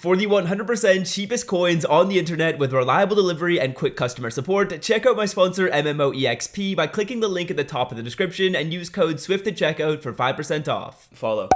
For the 100% cheapest coins on the internet with reliable delivery and quick customer support, check out my sponsor MMOEXP by clicking the link at the top of the description and use code SWIFT at checkout for 5% off. Follow.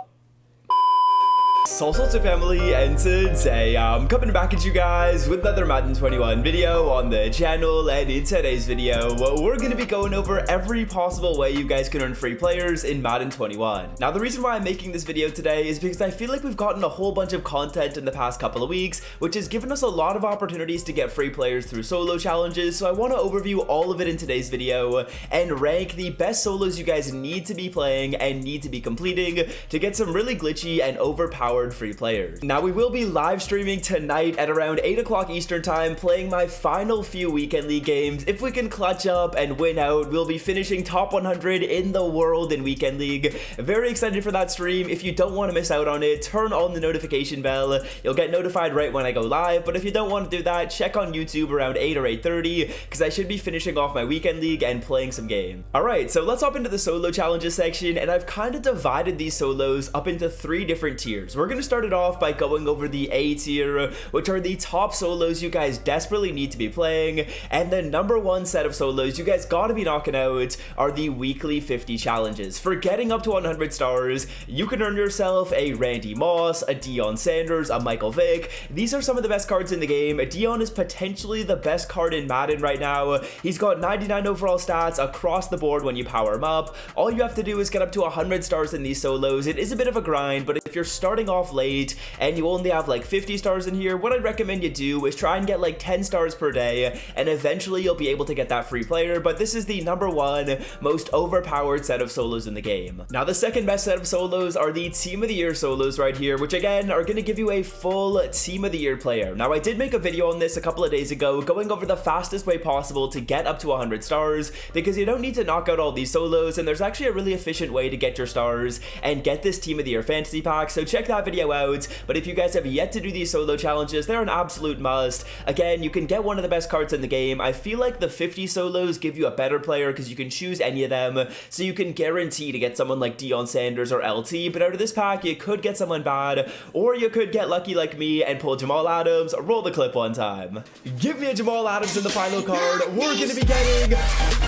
Salsa family, and today I'm coming back at you guys with another Madden 21 video on the channel, and in today's video we're going to be going over every possible way you guys can earn free players in Madden 21. Now the reason why I'm making this video today is because I feel like we've gotten a whole bunch of content in the past couple of weeks, which has given us a lot of opportunities to get free players through solo challenges, so I want to overview all of it in today's video and rank the best solos you guys need to be playing and need to be completing to get some really glitchy and overpowered free players. Now we will be live streaming tonight at around 8 o'clock Eastern time, playing my final few weekend league games. If we can clutch up and win out, we'll be finishing top 100 in the world in weekend league. Very excited for that stream. If you don't want to miss out on it, turn on the notification bell. You'll get notified right when I go live, but if you don't want to do that, check on YouTube around 8 or 8:30 because I should be finishing off my weekend league and playing some game. Alright, so let's hop into the solo challenges section, and I've kind of divided these solos up into 3 different tiers. We're going to start it off by going over the A tier, which are the top solos you guys desperately need to be playing, and the number 1 set of solos you guys gotta be knocking out are the weekly 50 challenges. For getting up to 100 stars, you can earn yourself a Randy Moss, a Deion Sanders, a Michael Vick. These are some of the best cards in the game. Deion is potentially the best card in Madden right now. He's got 99 overall stats across the board when you power him up. All you have to do is get up to 100 stars in these solos. It is a bit of a grind, but if you're starting off late and you only have like 50 stars in here, what I'd recommend you do is try and get like 10 stars per day, and eventually you'll be able to get that free player. But this is the number 1 most overpowered set of solos in the game. Now the second best set of solos are the Team of the Year solos right here, which again are going to give you a full Team of the Year player. Now I did make a video on this a couple of days ago going over the fastest way possible to get up to 100 stars, because you don't need to knock out all these solos, and there's actually a really efficient way to get your stars and get this Team of the Year fantasy pack, so check that video out. But if you guys have yet to do these solo challenges, they're an absolute must. Again, you can get one of the best cards in the game. I feel like the 50 solos give you a better player because you can choose any of them, so you can guarantee to get someone like Deion Sanders or LT, but out of this pack you could get someone bad, or you could get lucky like me and pull Jamal Adams. Roll the clip one time. Give me a Jamal Adams in the final card. We're gonna be getting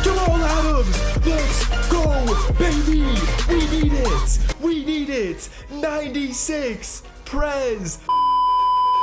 Jamal Adams. Let's go, baby. We need it. We need it. 96 Prez.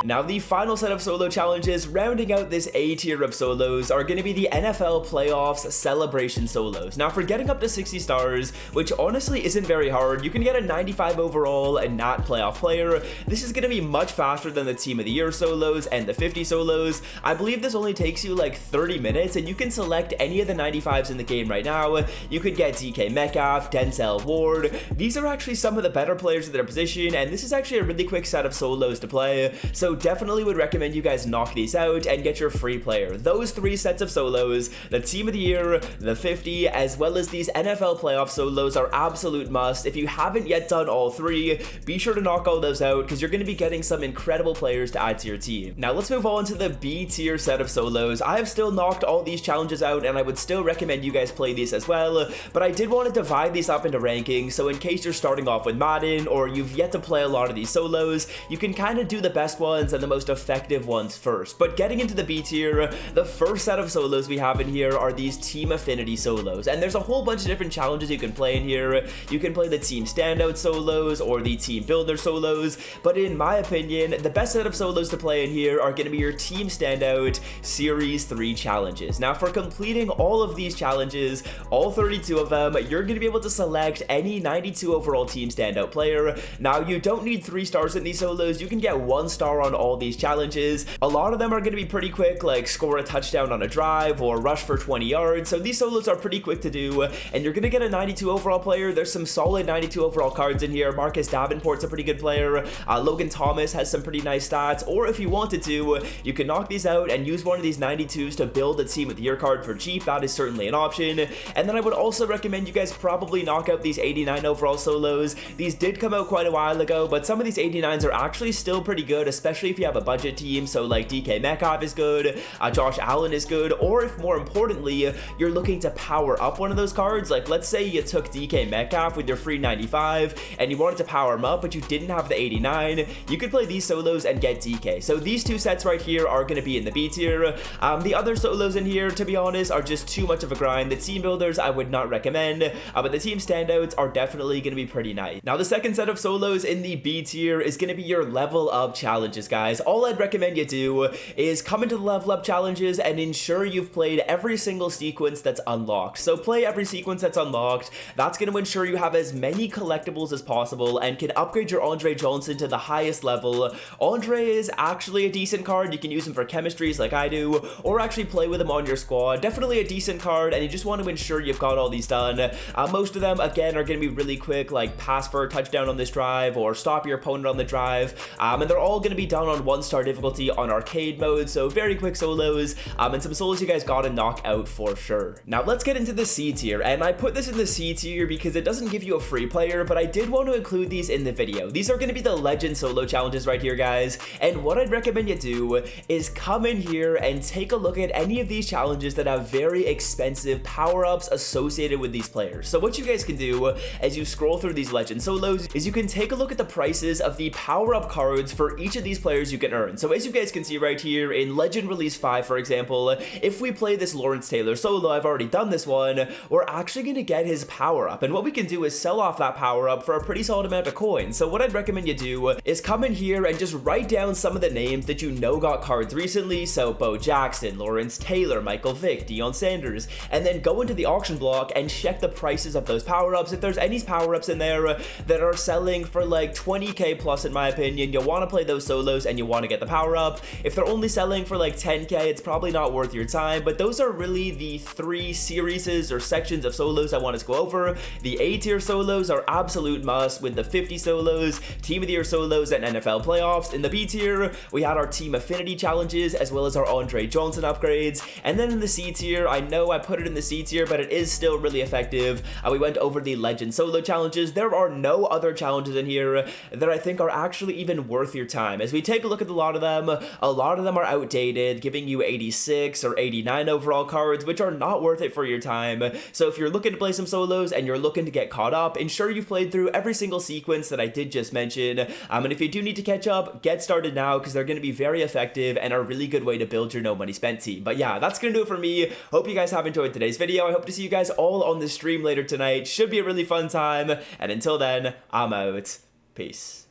Now the final set of solo challenges rounding out this A tier of solos are going to be the NFL Playoffs Celebration solos. Now for getting up to 60 stars, which honestly isn't very hard, you can get a 95 overall and not playoff player. This is going to be much faster than the Team of the Year solos and the 50 solos. I believe this only takes you like 30 minutes, and you can select any of the 95s in the game right now. You could get DK Metcalf, Denzel Ward. These are actually some of the better players in their position, and this is actually a really quick set of solos to play. So definitely would recommend you guys knock these out and get your free player. Those 3 sets of solos, the Team of the Year, the 50, as well as these NFL playoff solos, are absolute must. If you haven't yet done all 3, be sure to knock all those out because you're going to be getting some incredible players to add to your team. Now let's move on to the B tier set of solos. I have still knocked all these challenges out, and I would still recommend you guys play these as well, but I did want to divide these up into rankings, so in case you're starting off with Madden or you've yet to play a lot of these solos, you can kind of do the best ones and the most effective ones first. But getting into the B tier, the first set of solos we have in here are these Team Affinity solos, and there's a whole bunch of different challenges you can play in here. You can play the Team Standout solos or the Team Builder solos, but in my opinion, the best set of solos to play in here are going to be your Team Standout Series 3 challenges. Now for completing all of these challenges, all 32 of them, you're going to be able to select any 92 overall Team Standout player. Now you don't need 3 stars in these solos, you can get 1 star on all these challenges. A lot of them are going to be pretty quick, like score a touchdown on a drive or rush for 20 yards, so these solos are pretty quick to do, and you're going to get a 92 overall player. There's some solid 92 overall cards in here. Marcus Davenport's a pretty good player. Logan Thomas has some pretty nice stats, or if you wanted to, you can knock these out and use one of these 92s to build a Team of the Year card for cheap. That is certainly an option. And then I would also recommend you guys probably knock out these 89 overall solos. These did come out quite a while ago, but some of these 89s are actually still pretty good, especially especially if you have a budget team. So like DK Metcalf is good, Josh Allen is good, or if more importantly, you're looking to power up one of those cards. Like let's say you took DK Metcalf with your free 95 and you wanted to power him up, but you didn't have the 89, you could play these solos and get DK. So these two sets right here are going to be in the B tier. The other solos in here, to be honest, are just too much of a grind. The team builders I would not recommend, but the team standouts are definitely going to be pretty nice. Now the second set of solos in the B tier is going to be your level up challenges, guys. All I'd recommend you do is come into the level up challenges and ensure you've played every single sequence that's unlocked. So play every sequence that's unlocked. That's going to ensure you have as many collectibles as possible and can upgrade your Andre Johnson to the highest level. Andre is actually a decent card. You can use him for chemistries like I do, or actually play with him on your squad. Definitely a decent card, and you just want to ensure you've got all these done. Most of them, again, are going to be really quick, like pass for a touchdown on this drive or stop your opponent on the drive, and they're all going to be done on 1-star difficulty on arcade mode, so very quick solos, and some solos you guys gotta knock out for sure. Now let's get into the C tier, and I put this in the C tier because it doesn't give you a free player, but I did want to include these in the video. These are going to be the legend solo challenges right here, guys, and what I'd recommend you do is come in here and take a look at any of these challenges that have very expensive power-ups associated with these players. So what you guys can do as you scroll through these legend solos is you can take a look at the prices of the power-up cards for each of these players you can earn. So as you guys can see right here in Legend Release 5, for example, if we play this Lawrence Taylor solo, I've already done this one, we're actually going to get his power-up, and what we can do is sell off that power-up for a pretty solid amount of coins. So what I'd recommend you do is come in here and just write down some of the names that you know got cards recently, so Bo Jackson, Lawrence Taylor, Michael Vick, Deion Sanders, and then go into the auction block and check the prices of those power-ups. If there's any power-ups in there that are selling for like 20k plus, in my opinion, you'll want to play those solos and you want to get the power-up. If they're only selling for like 10k, it's probably not worth your time, but those are really the three series or sections of solos I want to go over. The A tier solos are absolute must with the 50 solos, Team of the Year solos, and NFL playoffs. In the B tier, we had our team affinity challenges as well as our Andre Johnson upgrades, and then in the C tier, I know I put it in the C tier, but it is still really effective. We went over the legend solo challenges. There are no other challenges in here that I think are actually even worth your time. As we take a look at a lot of them are outdated, giving you 86 or 89 overall cards, which are not worth it for your time. So if you're looking to play some solos and you're looking to get caught up, ensure you've played through every single sequence that I did just mention. And if you do need to catch up, get started now because they're going to be very effective and a really good way to build your no money spent team. But yeah, that's going to do it for me. Hope you guys have enjoyed today's video. I hope to see you guys all on the stream later tonight. Should be a really fun time. And until then, I'm out. Peace.